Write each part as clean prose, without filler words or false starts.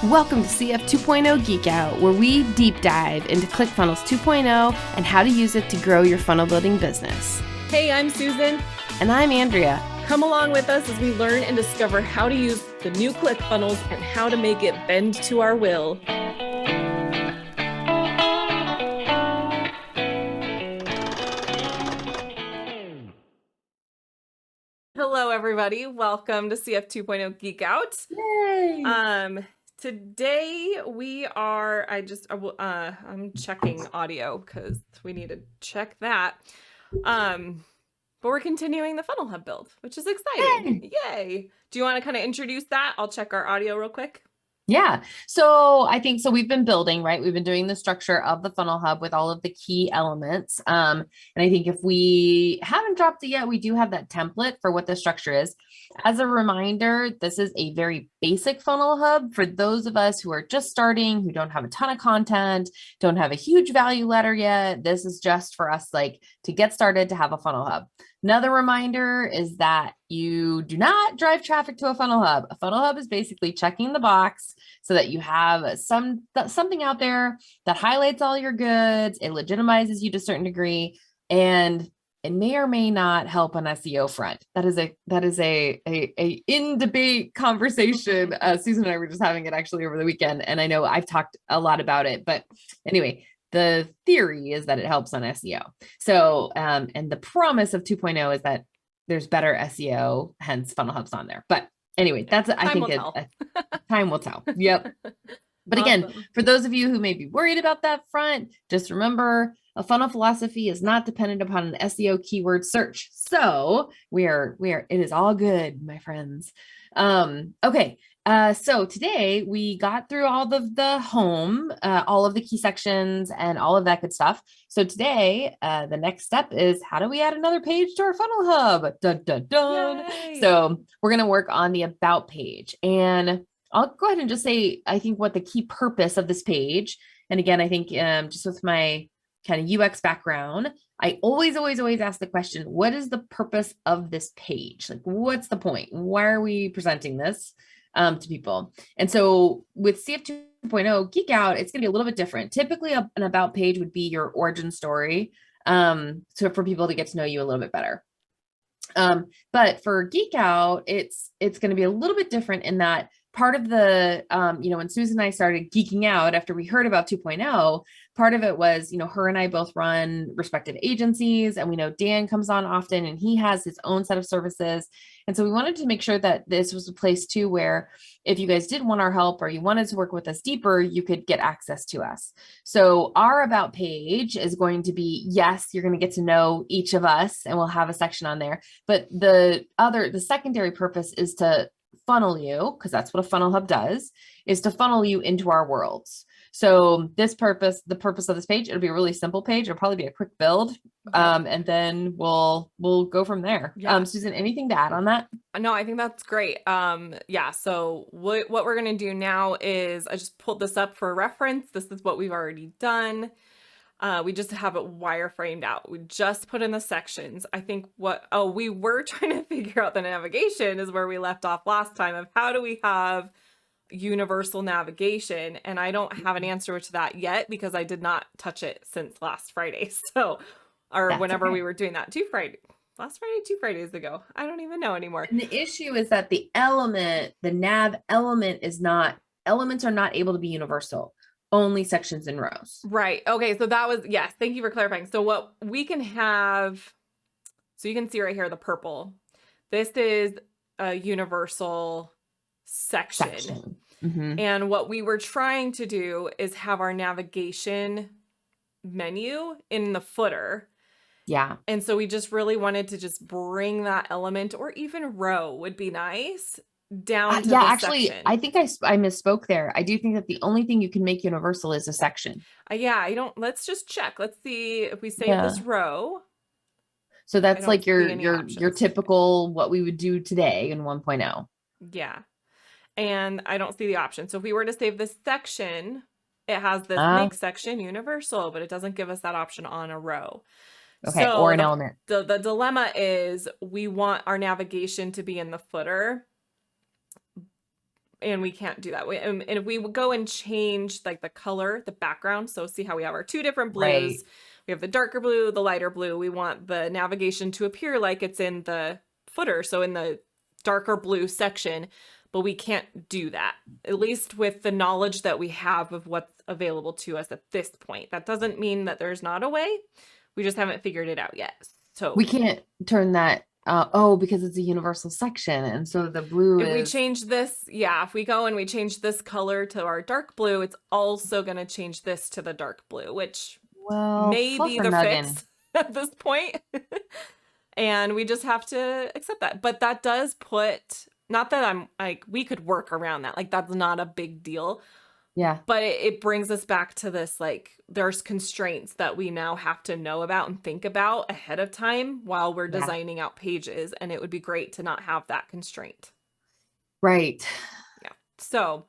Welcome to CF 2.0 Geek Out, where we deep dive into ClickFunnels 2.0 and how to use it to grow your funnel building business. Hey, I'm Susan. And I'm Andrea. Come along with us as we learn and discover how to use the new ClickFunnels and how to make it bend to our will. Hello, everybody. Welcome to CF 2.0 Geek Out. Yay! Today we are, I'm checking audio because we need to check that. But we're continuing the Funnel Hub build, which is exciting. Yay. Do you want to kind of introduce that? I'll check our audio real quick. Yeah. So I think, so we've been building, right? We've been doing the structure of the funnel hub with all of the key elements. And I think if we haven't dropped it yet, we do have that template for what the structure is. As a reminder, this is a very basic funnel hub for those of us who are just starting, who don't have a ton of content, don't have a huge value ladder yet. This is just for us, like, to get started to have a funnel hub. Another reminder is that you do not drive traffic to a funnel hub. A funnel hub is basically checking the box so that you have something out there that highlights all your goods. It legitimizes you to a certain degree, and it may or may not help on SEO front. That is a in debate conversation. Susan and I were just having it actually over the weekend, and I know I've talked a lot about it, but anyway, the theory is that it helps on SEO. So, and the promise of 2.0 is that there's better SEO, hence funnel hubs on there. But anyway, time will tell. Yep. But again, for those of you who may be worried about that front, just remember a funnel philosophy is not dependent upon an SEO keyword search. So it is all good, my friends. Okay. So today we got through all of the home, all of the key sections and all of that good stuff. So today, the next step is, how do we add another page to our funnel hub? Dun, dun, dun. So we're going to work on the about page, and I'll go ahead and just say, I think what the key purpose of this page. And again, I think, just with my kind of UX background, I always ask the question, what is the purpose of this page? Like, what's the point? Why are we presenting this to people? And so with CF 2.0 Geek Out, it's going to be a little bit different. Typically, an about page would be your origin story, so for people to get to know you a little bit better. But for Geek Out, it's going to be a little bit different in that part of the, when Susan and I started geeking out after we heard about 2.0, part of it was, her and I both run respective agencies, and we know Dan comes on often and he has his own set of services. And so we wanted to make sure that this was a place too, where if you guys did want our help or you wanted to work with us deeper, you could get access to us. So our about page is going to be, yes, you're going to get to know each of us and we'll have a section on there. But the secondary purpose is to funnel you, because that's what a funnel hub does, is to funnel you into our worlds. So the purpose of this page, it'll be a really simple page. It'll probably be a quick build. And then we'll go from there. Yeah. Susan, anything to add on that? No, I think that's great. So what we're going to do now is, I just pulled this up for reference. This is what we've already done. We just have it wireframed out. We just put in the sections. I think we were trying to figure out the navigation is where we left off last time, of how do we have universal navigation? And I don't have an answer to that yet because I did not touch it since last Friday. Whenever we were doing that, two Fridays ago. I don't even know anymore. And the issue is that the nav element elements are not able to be universal. Only sections and rows. Right. Okay. So that was, yes. Thank you for clarifying. So what we can have, so you can see right here, the purple, this is a universal section. Mm-hmm. And what we were trying to do is have our navigation menu in the footer. Yeah. And so we just really wanted to just bring that element, or even row would be nice, down to the section. I think I misspoke there. I do think that the only thing you can make universal is a section. Let's just check. Let's see if we save this row. So that's like your typical, what we would do today in 1.0. Yeah. And I don't see the option. So if we were to save this section, it has this make section universal, but it doesn't give us that option on a row. Okay. So or an element. The dilemma is, we want our navigation to be in the footer, and we can't do that. And if we would go and change like the color, the background, so see how we have our two different Right. blues. We have the darker blue, the lighter blue. We want the navigation to appear like it's in the footer, so in the darker blue section, but we can't do that, at least with the knowledge that we have of what's available to us at this point. That doesn't mean that there's not a way. We just haven't figured it out yet. So We can't turn that, oh, because it's a universal section. And so the blue if we is, change this, yeah, if we go and we change this color to our dark blue, it's also going to change this to the dark blue, which well, may be the fluffernuggin. fix at this point. And we just have to accept that. But that does put, not that I'm like, we could work around that. Like, that's not a big deal. Yeah. But it brings us back to this, like, there's constraints that we now have to know about and think about ahead of time while we're Yeah. designing out pages. And it would be great to not have that constraint. Right. Yeah. So,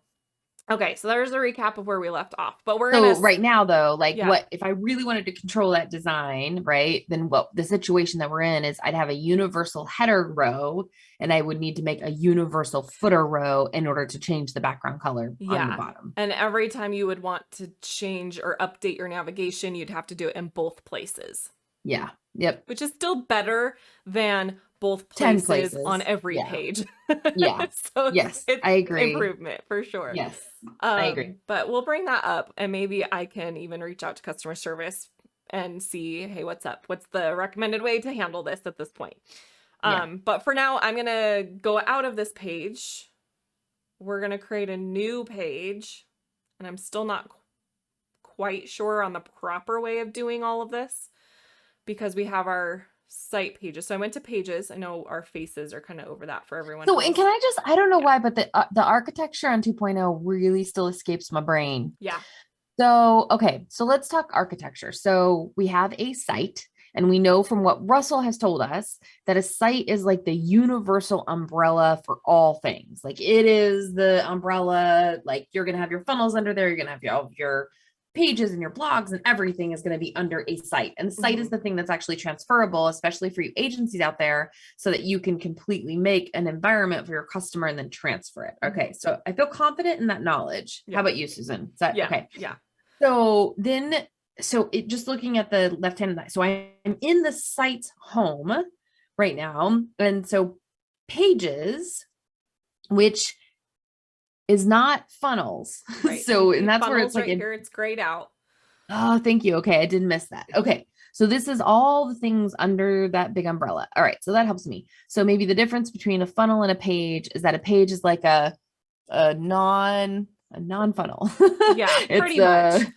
okay. So there's a recap of where we left off. But we're So going to, right now though, like yeah. what if I really wanted to control that design, right? Then what the situation that we're in is I'd have a universal header row and I would need to make a universal footer row in order to change the background color on the bottom. And every time you would want to change or update your navigation, you'd have to do it in both places. Yeah. Yep. Which is still better than both 10 places on places. every Yeah. page. Yeah. So Yes, it's I agree. improvement for sure. Yes, I agree. But we'll bring that up, and maybe I can even reach out to customer service and see, hey, what's up? What's the recommended way to handle this at this point? Yeah. But for now, I'm gonna go out of this page. We're gonna create a new page, and I'm still not quite sure on the proper way of doing all of this because we have our site pages. So I went to pages. I know our faces are kind of over that for everyone So, else. and can I just, I don't know why, but the architecture on 2.0 really still escapes my brain. Yeah. So, okay, so let's talk architecture. So we have a site, and we know from what Russell has told us that a site is like the universal umbrella for all things. Like it is the umbrella, like you're going to have your funnels under there, you're going to have your pages and your blogs, and everything is going to be under a site. And the site is the thing that's actually transferable, especially for you agencies out there, so that you can completely make an environment for your customer and then transfer it. Okay, so I feel confident in that knowledge. Yeah. How about you, Susan? Is that okay? Yeah. So then, so it just looking at the left-hand side. So I'm in the site's home right now. And so pages, which is not funnels. Right. So, and that's where it's like, right here, it's grayed out. Oh, thank you. Okay. I didn't miss that. Okay. So this is all the things under that big umbrella. All right. So that helps me. So maybe the difference between a funnel and a page is that a page is like a non-funnel. Yeah, pretty much.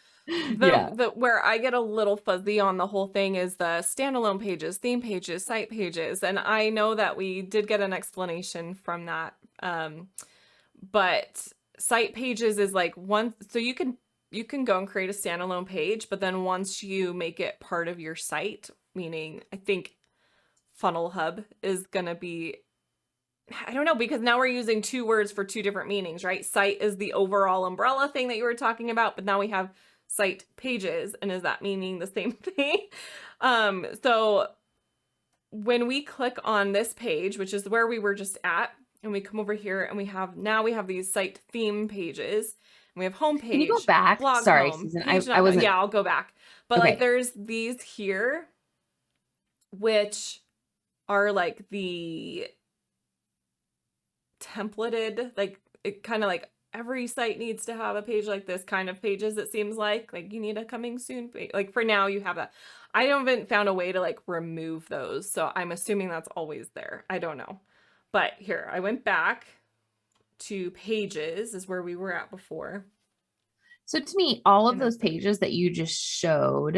Where I get a little fuzzy on the whole thing is the standalone pages, theme pages, site pages. And I know that we did get an explanation from that. But site pages is like one, so you can go and create a standalone page, but then once you make it part of your site, meaning I think Funnel Hub is going to be, I don't know, because now we're using two words for two different meanings, right? Site is the overall umbrella thing that you were talking about, but now we have site pages, and is that meaning the same thing? So when we click on this page, which is where we were just at, and we come over here and we have these site theme pages, and we have home page. Can you go back? Blog Sorry, home, Susan. I wasn't. Yeah, I'll go back. But Okay. like there's these here, which are like the templated, like it kind of like every site needs to have a page like this kind of pages. It seems like you need a coming soon page. Like for now you have that. I haven't found a way to like remove those. So I'm assuming that's always there. I don't know. But here, I went back to pages is where we were at before. So to me, all of those pages that you just showed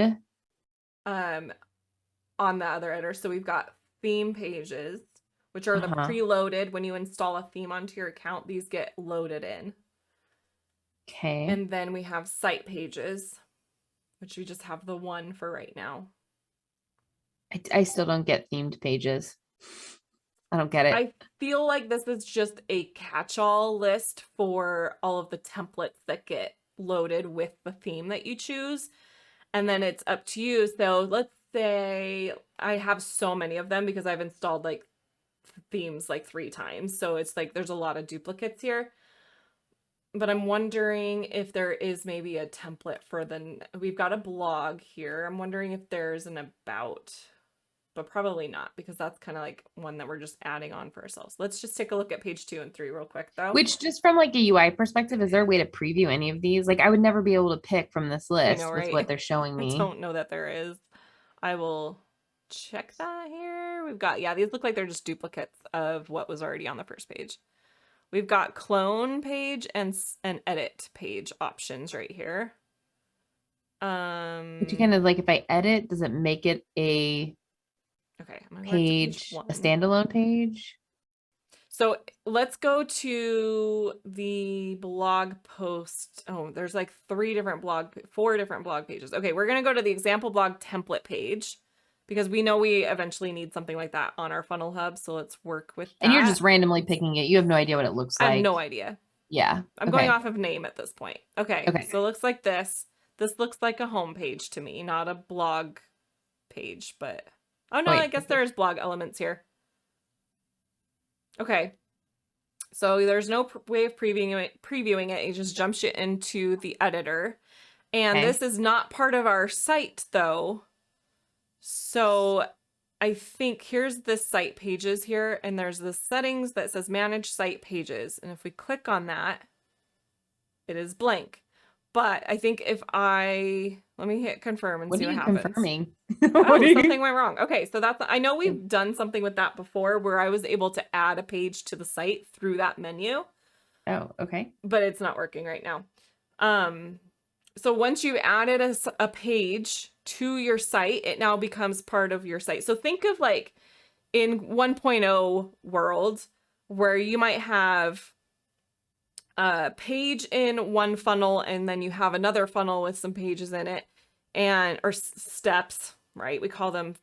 on the other editor. So we've got theme pages, which are the preloaded. When you install a theme onto your account, these get loaded in. Okay. And then we have site pages, which we just have the one for right now. I still don't get themed pages. I don't get it. I feel like this is just a catch-all list for all of the templates that get loaded with the theme that you choose. And then it's up to you. So let's say I have so many of them because I've installed like themes like 3 times. So it's like there's a lot of duplicates here. but I'm wondering if there is maybe a template for we've got a blog here. I'm wondering if there's an about, but probably not, because that's kind of like one that we're just adding on for ourselves. Let's just take a look at page 2 and 3 real quick though. Which, just from like a UI perspective, is there a way to preview any of these? Like I would never be able to pick from this I know, list with what right? they're showing I me. don't know that there is. I will check that here. We've got, yeah, these look like they're just duplicates of what was already on the first page. We've got clone page and edit page options right here. But you kind of like, if I edit, does it make it Okay, I'm gonna go back to page page, a 1. standalone page? So let's go to the blog post. Oh, there's like 4 different blog pages. Okay, we're gonna go to the example blog template page because we know we eventually need something like that on our funnel hub. So let's work with that. And you're just randomly picking it. You have no idea what it looks I have like. no idea. Yeah. I'm going off of name at this point. Okay, Okay. so it looks like this. This looks like a home page to me, not a blog page, but oh no, Wait. I guess there's blog elements here. Okay. So there's no way of previewing it. It just jumps you into the editor. And Okay. this is not part of our site though. So I think here's the site pages here, and there's the settings that says manage site pages. And if we click on that, it is blank. But I think if let me hit confirm and see what happens. Confirming? Oh, something went wrong. Okay, so I know we've done something with that before where I was able to add a page to the site through that menu. Oh, okay. But it's not working right now. So once you added a page to your site, it now becomes part of your site. So think of like in 1.0 world where you might have a page in one funnel and then you have another funnel with some pages in it or steps, right? We call them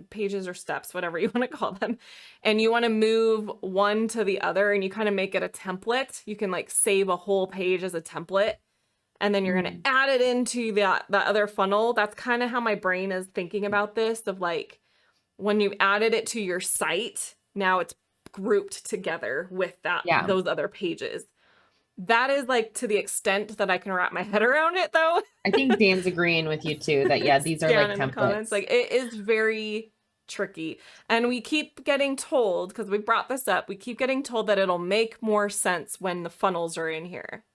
pages or steps, whatever you want to call them. And you want to move one to the other and you kind of make it a template. You can like save a whole page as a template and then you're going to add it into that other funnel. That's kind of how my brain is thinking about this, of like when you added it to your site, now it's grouped together with those other pages. That is like to the extent that I can wrap my head around it though. I think Dan's agreeing with you too, that yeah, these are like templates. Like it is very tricky. And we keep getting told, because we brought this up, we keep getting told that it'll make more sense when the funnels are in here.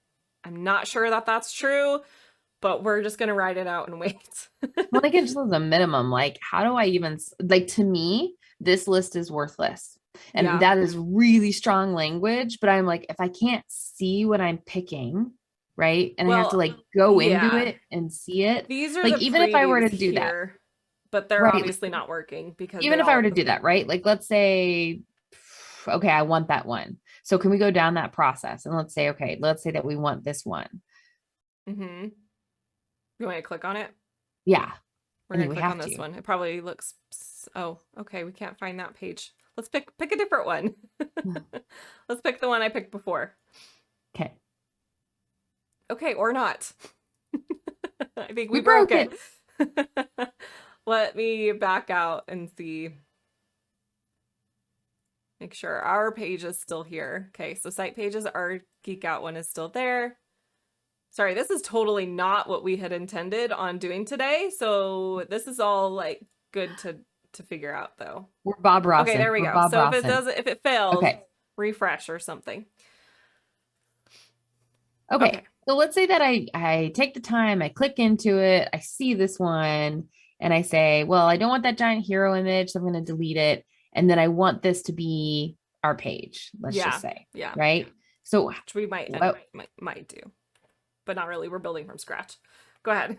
I'm not sure that that's true, but we're just going to ride it out and wait. Well, I think just as a minimum, like, how do I even, like, to me, this list is worthless. And that is really strong language, but I'm like, if I can't see what I'm picking, right? And I have to like go into it and see it. These are like, even if I were to do that, but they're obviously not working because even if I were to do that, right? Like, let's say, okay, I want that one. So can we go down that process? And let's say, okay, let's say that we want this one. Mm-hmm. You want me to click on it? Yeah. We're going to click on this one. It probably looks, oh, okay. We can't find that page. Let's pick a different one. Let's pick the one I picked before. Okay. Okay, or not. I think we broke it. Let me back out and see. Make sure our page is still here. Okay, so site pages, our Geek Out one is still there. Sorry, this is totally not what we had intended on doing today. So this is all like good to figure out though. We're Bob Ross. Okay, there we go. So if it fails, refresh or something. Okay. So let's say that I take the time, I click into it, I see this one, and I say, well, I don't want that giant hero image, so I'm going to delete it. And then I want this to be our page, let's just say. Yeah. Right? So which we might do, but not really. We're building from scratch. Go ahead.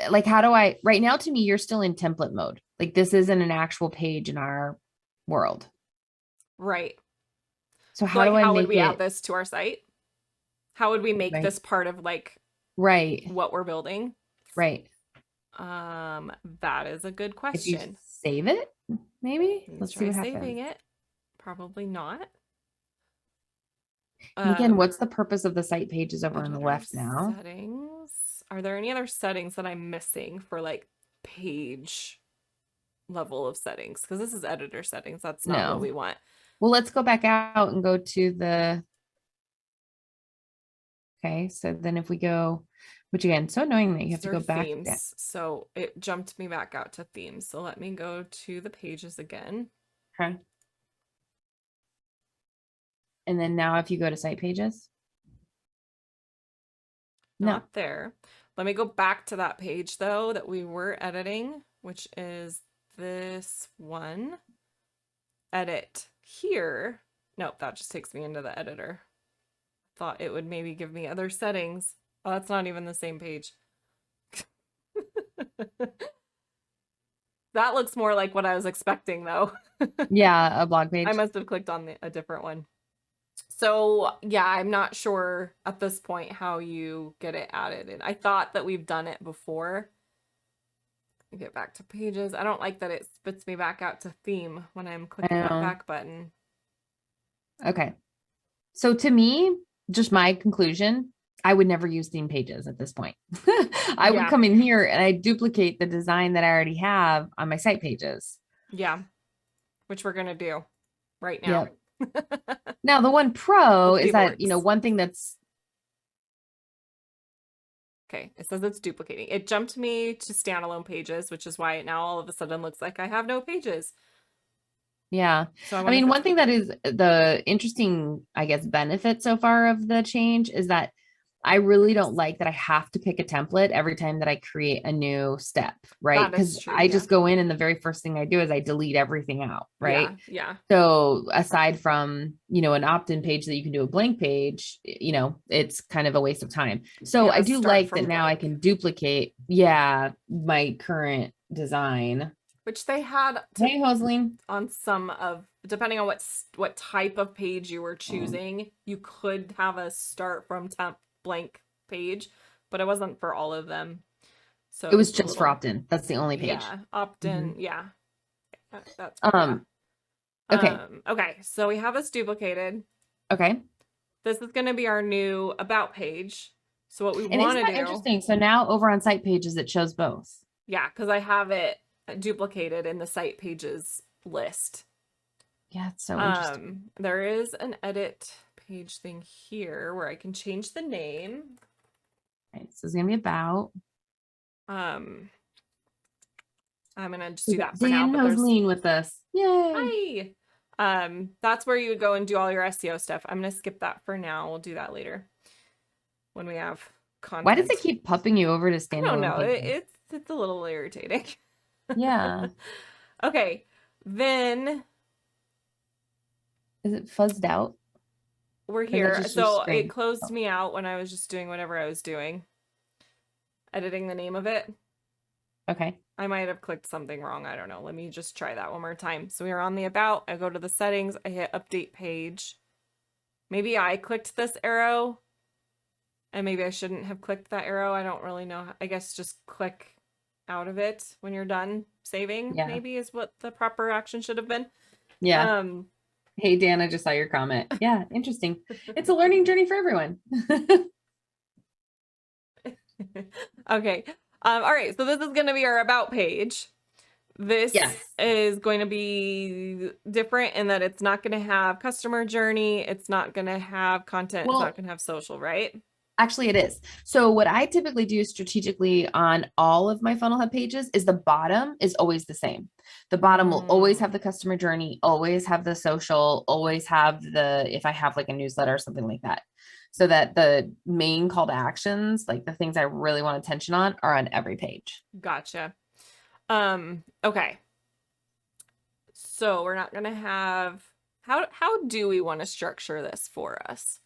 Like, how do right now, to me, you're still in template mode. Like, this isn't an actual page in our world. Right. So how would we add this to our site? How would we make this part of like what we're building? Right. That is a good question. If you save it, maybe. Let's see what happens. Saving it. Probably not. And again, what's the purpose of the site pages over on the left now? Settings. Are there any other settings that I'm missing for like page level of settings? Because this is editor settings. That's not what we want. Well, let's go back out and go to Okay, so then if we go, which again, so annoying that you have These to are go back down. themes. So it jumped me back out to themes. So let me go to the pages again. Okay. And then now if you go to site pages, no. Not there. Let me go back to that page though that we were editing, which is this one. Edit here. Nope, that just takes me into the editor. Thought it would maybe give me other settings. Oh, that's not even the same page. That looks more like what I was expecting though. Yeah, a blog page. I must have clicked on a different one. So yeah, I'm not sure at this point how you get it added. And I thought that we've done it before. Get back to pages. I don't like that it spits me back out to theme when I'm clicking that back button. Okay. So to me, just my conclusion, I would never use theme pages at this point. I would come in here and I duplicate the design that I already have on my site pages. Yeah, which we're going to do right now. Yep. Now, the one pro is that, one thing that's. Okay, it says it's duplicating. It jumped me to standalone pages, which is why it now all of a sudden looks like I have no pages. Yeah. So I mean, one thing that is the interesting, I guess, benefit so far of the change is that I really don't like that I have to pick a template every time that I create a new step, right? Because I just go in and the very first thing I do is I delete everything out, right? Yeah. So aside from, an opt-in page that you can do a blank page, it's kind of a waste of time. So I do like that now I can duplicate, my current design. Which they had hey, Hoseline. On some of, depending on what type of page you were choosing, you could have a start from blank page, but it wasn't for all of them. So it was just for opt-in. That's the only page. Yeah, opt-in. Mm-hmm. Yeah. That's okay. Okay, so we have this duplicated. Okay. This is going to be our new about page. So what we want to do. Interesting. So now over on site pages, it shows both. Yeah, because I have it duplicated in the site pages list. Yeah, it's so interesting. There is an edit page thing here where I can change the name. Right, so it's gonna be about. I'm gonna just do that for Dan now. But lean with us. Yay! Hi. That's where you would go and do all your SEO stuff. I'm gonna skip that for now. We'll do that later when we have content. Why does it keep popping you over to standalone? I don't know. It's a little irritating. Yeah. Okay. Then is it fuzzed out? We're here. So it closed me out when I was just doing whatever I was doing. Editing the name of it. Okay. I might have clicked something wrong. I don't know. Let me just try that one more time. So we are on the about. I go to the settings. I hit update page. Maybe I clicked this arrow. And maybe I shouldn't have clicked that arrow. I don't really know. I guess just click out of it when you're done saving. Yeah. Maybe is what the proper action should have been. Yeah. Hey, Dan, I just saw your comment. Yeah, interesting. It's a learning journey for everyone. Okay. All right. So this is going to be our about page. This is going to be different in that it's not going to have customer journey. It's not going to have content. It's not going to have social, right? Actually, it is. So what I typically do strategically on all of my funnel hub pages is the bottom is always the same. The bottom will always have the customer journey, always have the social, always have if I have like a newsletter or something like that. So that the main call to actions, like the things I really want attention on, are on every page. Gotcha. Okay. So we're not going to have, how do we want to structure this for us?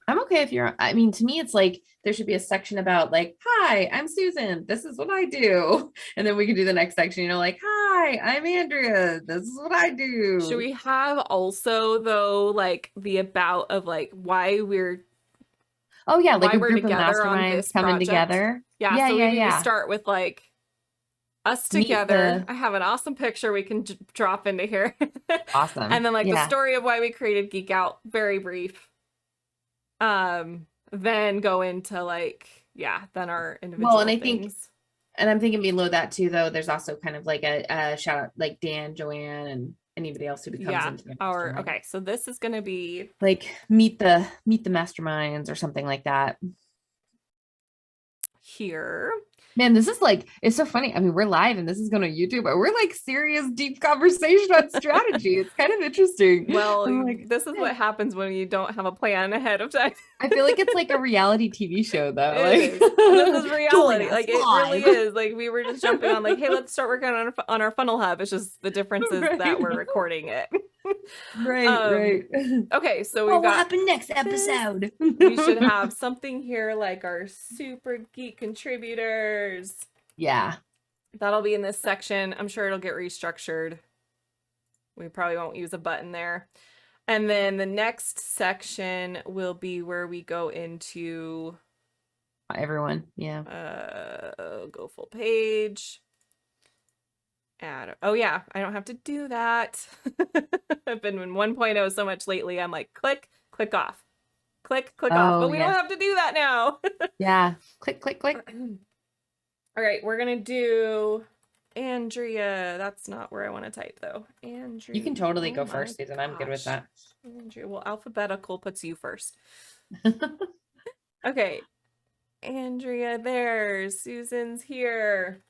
I'm okay if I mean, to me, it's like, there should be a section about like, hi, I'm Susan. This is what I do. And then we can do the next section, like, hi, I'm Andrea. This is what I do. Should we have also though, like the about of like why we're like a group of masterminds coming together. Yeah. So we start with like us together. I have an awesome picture we can drop into here. Awesome. And then like the story of why we created Geek Out, very brief. Then go into like, then our individual things. And I'm thinking below that too, though, there's also kind of like a shout out like Dan, Joanne, anybody else who becomes Yeah. into the mastermind. Okay. So this is going to be Like meet the masterminds or something like that. here. Man, this is like, it's so funny. I mean, we're live and this is going to YouTube, but we're like serious, deep conversation on strategy. It's kind of interesting. Well, I'm like, this is what happens when you don't have a plan ahead of time. I feel like it's like a reality TV show though. It Like, is. And this is join reality. us Like it really live. is. Like we were just jumping on like, hey, let's start working on our funnel hub. It's just the difference is that Right. we're recording it. Right. Okay, so What we've will got happen next this. episode? We should have something here like our super geek contributors. Yeah. That'll be in this section. I'm sure it'll get restructured. We probably won't use a button there. And then the next section will be where we go into Everyone. Yeah. go full page. Add. Oh yeah, I don't have to do that. I've been in 1.0 so much lately. I'm like click off. Click off. But we don't have to do that now. Yeah. Click. All right, we're going to do Andrea. That's not where I want to type though. Andrea. You can totally go first, Susan. I'm good with that. Andrea. Well, alphabetical puts you first. Okay. Andrea there. Susan's here.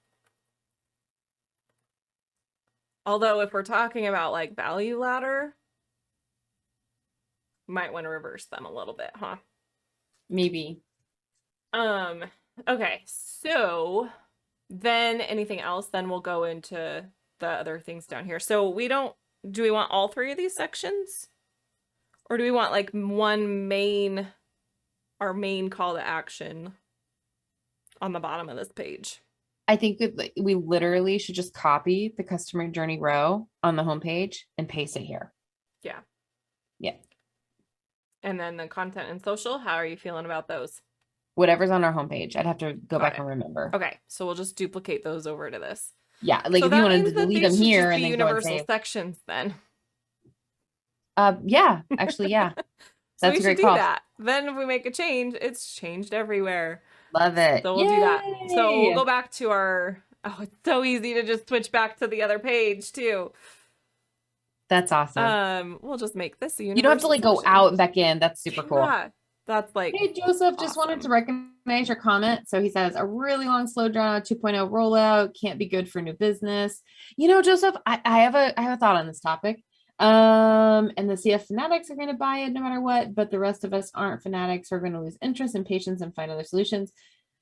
Although if we're talking about like value ladder, might want to reverse them a little bit, huh? Maybe. Okay, so then anything else, then we'll go into the other things down here. So do we want all three of these sections? Or do we want like our main call to action on the bottom of this page? I think that we literally should just copy the customer journey row on the homepage and paste it here. Yeah. Yeah. And then the content and social, how are you feeling about those? Whatever's on our homepage. I'd have to go back and remember. Okay. So we'll just duplicate those over to this. Yeah. Like if you wanted to delete them here and then universal sections then. Yeah, actually, yeah. So that's a great call. That. Then if we make a change, it's changed everywhere. Love it. So we'll do that. So we'll go back to our, it's so easy to just switch back to the other page too. That's awesome. We'll just make this a universal. You don't have to like go out and back in. That's super cool. Yeah, that's like, hey, Joseph, just wanted to recognize your comment. So he says, a really long, slow drawn out 2.0 rollout can't be good for new business. You know, Joseph, I have a thought on this topic. And the CF fanatics are going to buy it no matter what, but the rest of us aren't fanatics. We're going to lose interest and patience and find other solutions.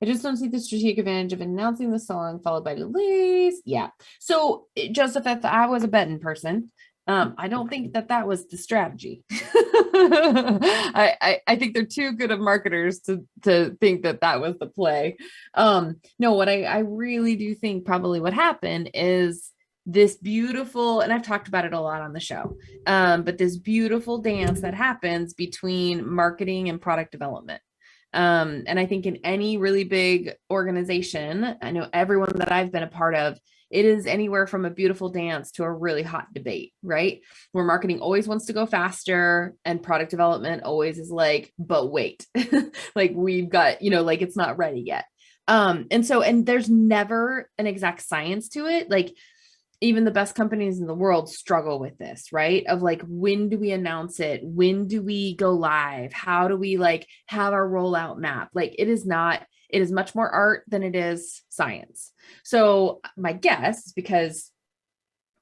I just don't see the strategic advantage of announcing the song followed by delays. Yeah. So Joseph, if I was a betting person, I don't think that was the strategy. I think they're too good of marketers to think that was the play. No, what I really do think probably what happened is this beautiful, and I've talked about it a lot on the show, but this beautiful dance that happens between marketing and product development. And I think in any really big organization, I know everyone that I've been a part of, it is anywhere from a beautiful dance to a really hot debate, right? Where marketing always wants to go faster and product development always is like, but wait, like we've got, like it's not ready yet. And there's never an exact science to it. Like even the best companies in the world struggle with this, right? Of like, when do we announce it? When do we go live? How do we like have our rollout map? Like it is much more art than it is science. So my guess is because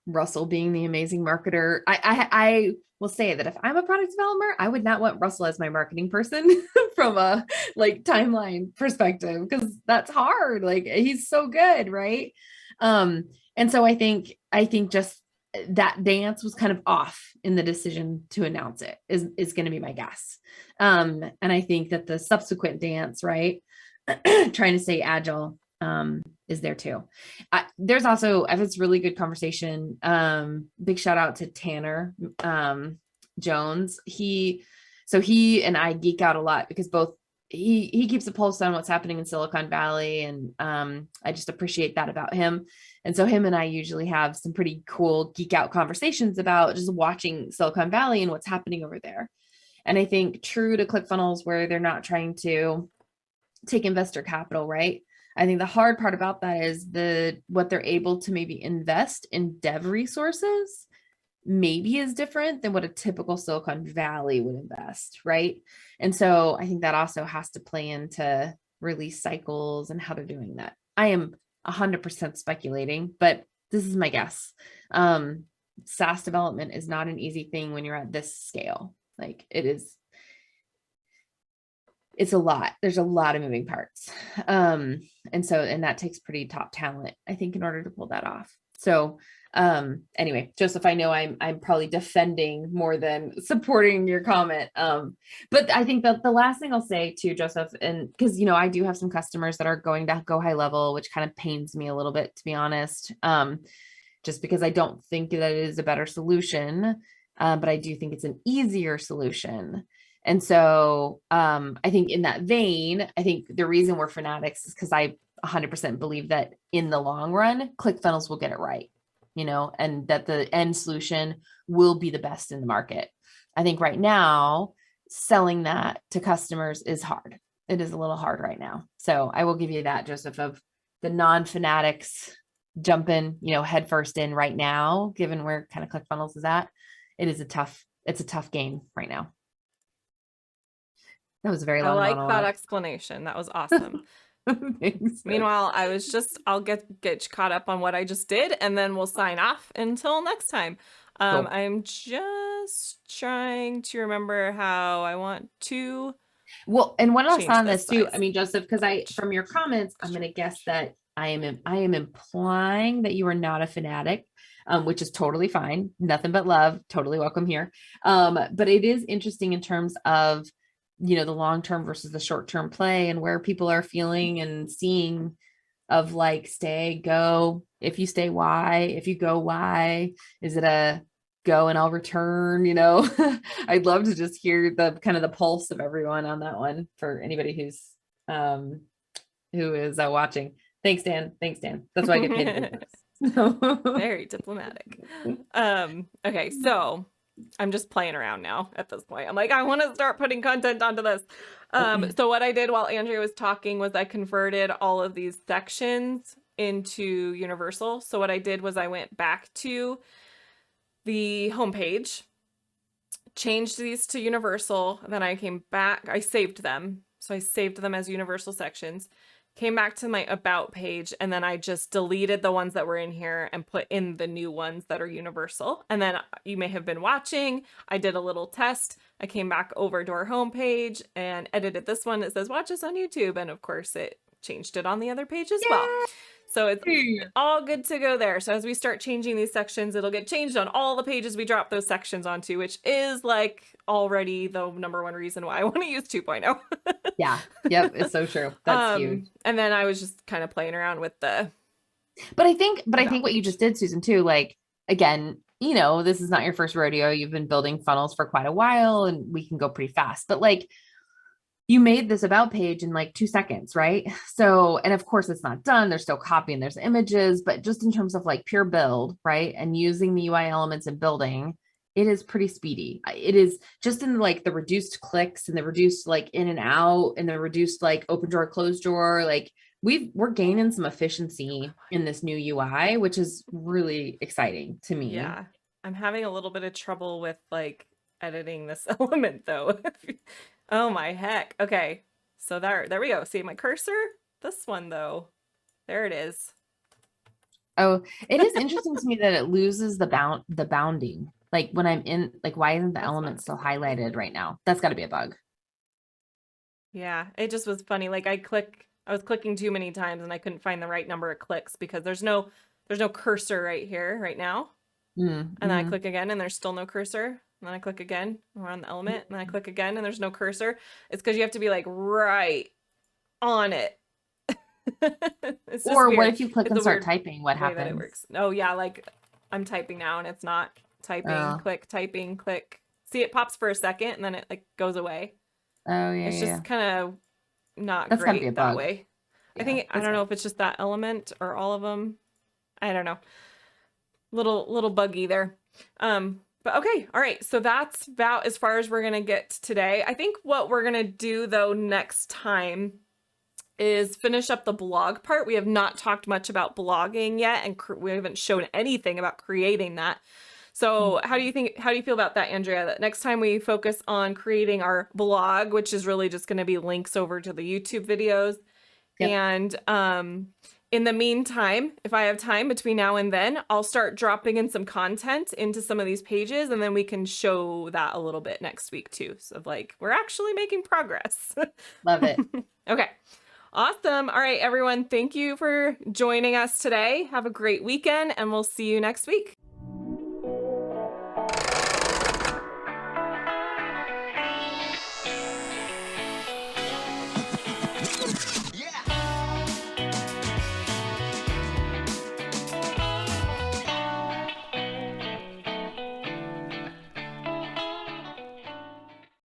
Russell being the amazing marketer, I will say that if I'm a product developer, I would not want Russell as my marketing person from a like timeline perspective, because that's hard. Like he's so good, right? And so I think just that dance was kind of off in the decision to announce it is going to be my guess. And I think that the subsequent dance, right, trying to stay agile, is there too. There's also, I have this really good conversation. Big shout out to Tanner Jones. He and I geek out a lot because both he keeps a pulse on what's happening in Silicon Valley, and I just appreciate that about him. And so him and I usually have some pretty cool geek out conversations about just watching Silicon Valley and what's happening over there. And I think true to ClickFunnels, where they're not trying to take investor capital, right? I think the hard part about that is what they're able to maybe invest in dev resources maybe is different than what a typical Silicon Valley would invest, right? And so I think that also has to play into release cycles and how they're doing that. I am 100% speculating, but this is my guess. SaaS development is not an easy thing when you're at this scale. Like it is, it's a lot. There's a lot of moving parts. And that takes pretty top talent, I think, in order to pull that off. So anyway, Joseph, I know I'm probably defending more than supporting your comment. But I think that the last thing I'll say too, Joseph, and because I do have some customers that are going to go high level, which kind of pains me a little bit, to be honest. Just because I don't think that it is a better solution, but I do think it's an easier solution. And so I think in that vein, I think the reason we're fanatics is because I 100% believe that in the long run, ClickFunnels will get it right, and that the end solution will be the best in the market. I think right now, selling that to customers is hard. It is a little hard right now. So I will give you that, Joseph, of the non-fanatics jumping, head first in right now, given where kind of ClickFunnels is at. It's a tough game right now. That was a very I long like that monologue. explanation. That was awesome. Thanks. Meanwhile, I'll get caught up on what I just did, and then we'll sign off until next time. Cool. I'm just trying to remember how I want to Well, and one else change on this this too. size. I mean, Joseph, because from your comments, I'm going to guess that I am implying that you are not a fanatic, which is totally fine. Nothing but love. Totally welcome here. But it is interesting in terms of, the long-term versus the short-term play and where people are feeling and seeing of like, stay, go. If you stay, why? If you go, why? Is it a go and I'll return? I'd love to just hear the kind of the pulse of everyone on that one for anybody who is watching. Thanks, Dan. That's why I get paid to do this. Very diplomatic. Okay, so I'm just playing around now at this point. I'm like, I want to start putting content onto this. So what I did while Andrea was talking was I converted all of these sections into universal. So what I did was I went back to the homepage, changed these to universal, and then I came back, I saved them. So I saved them as universal sections, came back to my about page, and then I just deleted the ones that were in here and put in the new ones that are universal. And then you may have been watching, I did a little test. I came back over to our homepage and edited this one. It says watch us on YouTube. And of course it changed it on the other page as well. So it's all good to go there. So as we start changing these sections, it'll get changed on all the pages we drop those sections onto, which is like already the number one reason why I want to use 2.0. Yeah. Yep. It's so true. That's huge. And then I was just kind of playing around with but I think what you just did, Susan, too, like, again, this is not your first rodeo. You've been building funnels for quite a while and we can go pretty fast, but like, you made this about page in like 2 seconds, right? So, and of course it's not done. There's still copy and there's images, but just in terms of like pure build, right? And using the UI elements and building, it is pretty speedy. It is just in like the reduced clicks and the reduced like in and out and the reduced like open drawer, closed drawer. Like we're gaining some efficiency in this new UI, which is really exciting to me. Yeah. I'm having a little bit of trouble with like editing this element though. Oh my heck. Okay. So there we go. See my cursor? This one though. There it is. Oh, it is interesting to me that it loses the bounding. Like when I'm in, like, why isn't the element still highlighted right now? That's got to be a bug. Yeah, it just was funny. Like I was clicking too many times and I couldn't find the right number of clicks because there's no cursor right here right now. And then I click again and there's still no cursor. And then I click again, we're on the element, and then I click again and there's no cursor. It's because you have to be like right on it. Or what if you click and start typing? What happens? That it works. Oh yeah, like I'm typing now and it's not typing. Click, typing, click. See, it pops for a second and then it like goes away. Oh yeah, it's just kind of not That's great be a that bug. way. Yeah, I don't know if it's just that element or all of them. I don't know. Little buggy there. But okay, all right. So that's about as far as we're gonna get today. I think what we're gonna do though next time is finish up the blog part. We have not talked much about blogging yet, and we haven't shown anything about creating that. So Mhm. how do you feel about that, Andrea? That next time we focus on creating our blog, which is really just going to be links over to the YouTube videos. Yep. And in the meantime, if I have time between now and then, I'll start dropping in some content into some of these pages, and then we can show that a little bit next week too. So like we're actually making progress. Love it. Okay. Awesome. All right, everyone. Thank you for joining us today. Have a great weekend, and we'll see you next week.